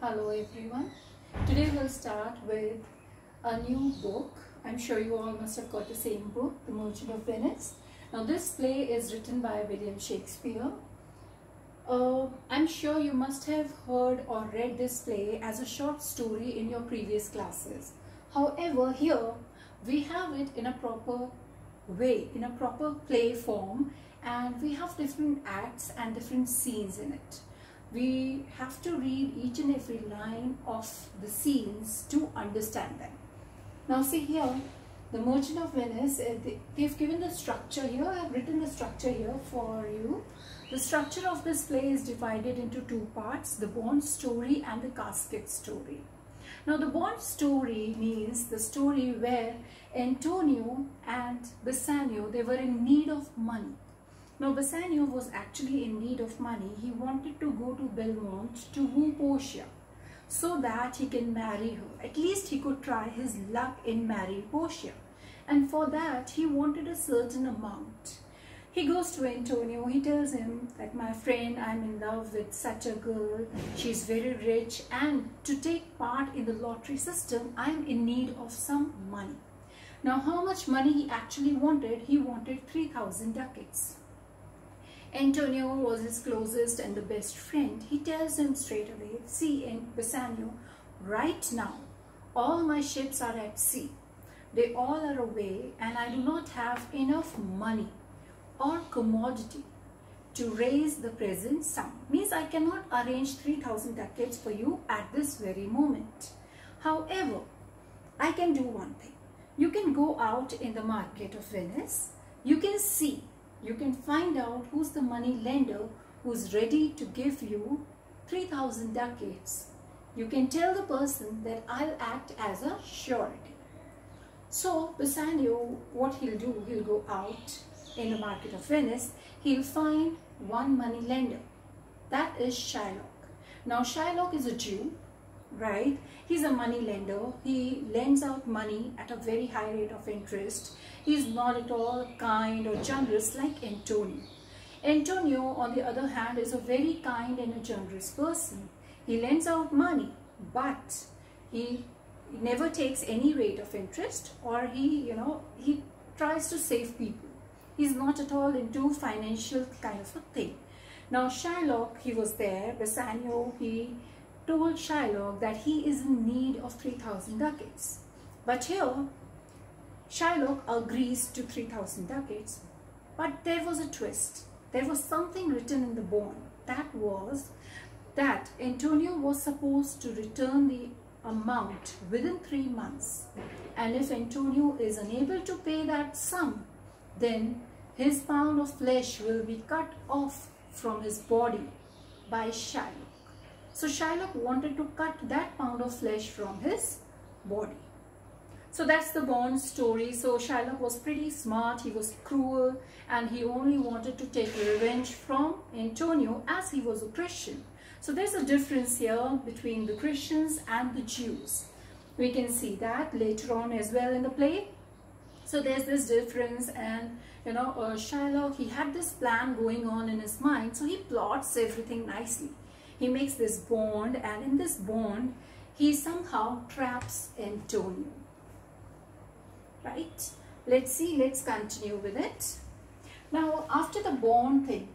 Hello everyone. Today we'll start with a new book. I'm sure you all must have got the same book, The Merchant of Venice. Now this play is written by William Shakespeare. I'm sure you must have heard or read this play as a short story in your previous classes. However, here we have it in a proper way, in a proper play form, and we have different acts and different scenes in it. We have to read each and every line of the scenes to understand them. Now see here, The Merchant of Venice, they've given the structure here. I've written the structure here for you. The structure of this play is divided into two parts, the bond story and the casket story. Now the bond story means the story where Antonio and Bassanio, they were in need of money. Now Bassanio was actually in need of money. He wanted to go to Belmont to woo Portia so that he can marry her. At least he could try his luck in marrying Portia. And for that he wanted a certain amount. He goes to Antonio, he tells him that, my friend, I'm in love with such a girl, she's very rich, and to take part in the lottery system, I'm in need of some money. Now how much money he actually wanted? He wanted 3,000 ducats. Antonio was his closest and the best friend. He tells him straight away, see, Bassanio, right now, all my ships are at sea. They all are away and I do not have enough money or commodity to raise the present sum. Means I cannot arrange 3,000 ducats for you at this very moment. However, I can do one thing. You can go out in the market of Venice. You can see, you can find out who's the money lender who's ready to give you 3,000 ducats. You can tell the person that I'll act as a surety. So Bassanio, what he'll do, he'll go out in the market of Venice. He'll find one money lender. That is Shylock. Now Shylock is a Jew, right? He's a money lender. He lends out money at a very high rate of interest. He's not at all kind or generous like Antonio. Antonio, on the other hand, is a very kind and a generous person. He lends out money, but he never takes any rate of interest, or he tries to save people. He's not at all into financial kind of a thing. Now Shylock, he was there. Bassanio, he told Shylock that he is in need of 3,000 ducats. But here, Shylock agrees to 3,000 ducats. But there was a twist. There was something written in the bond. That was that Antonio was supposed to return the amount within 3 months. And if Antonio is unable to pay that sum, then his pound of flesh will be cut off from his body by Shylock. So Shylock wanted to cut that pound of flesh from his body. So that's the bond story. So Shylock was pretty smart, he was cruel, and he only wanted to take revenge from Antonio as he was a Christian. So there's a difference here between the Christians and the Jews. We can see that later on as well in the play. So there's this difference, and Shylock, he had this plan going on in his mind, so he plots everything nicely. He makes this bond, and in this bond, he somehow traps Antonio. Right? Let's see, let's continue with it. Now, after the bond thing,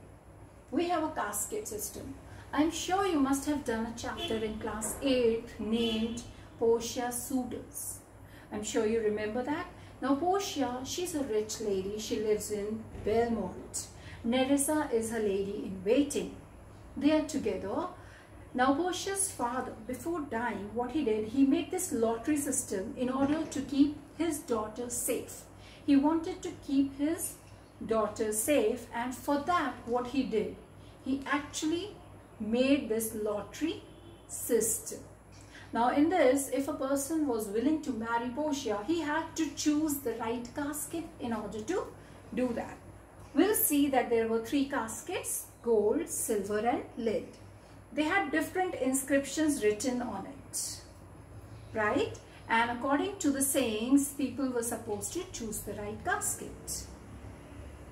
we have a casket system. I'm sure you must have done a chapter in class 8 named Portia's Suitors. I'm sure you remember that. Now Portia, she's a rich lady. She lives in Belmont. Nerissa is her lady in waiting. They are together. Now Portia's father, before dying, what he did, he made this lottery system in order to keep his daughter safe. He wanted to keep his daughter safe, and for that, what he did, he actually made this lottery system. Now in this, if a person was willing to marry Portia, he had to choose the right casket in order to do that. We'll see that there were 3 caskets: gold, silver and lead. They had different inscriptions written on it, right? And according to the sayings, people were supposed to choose the right casket.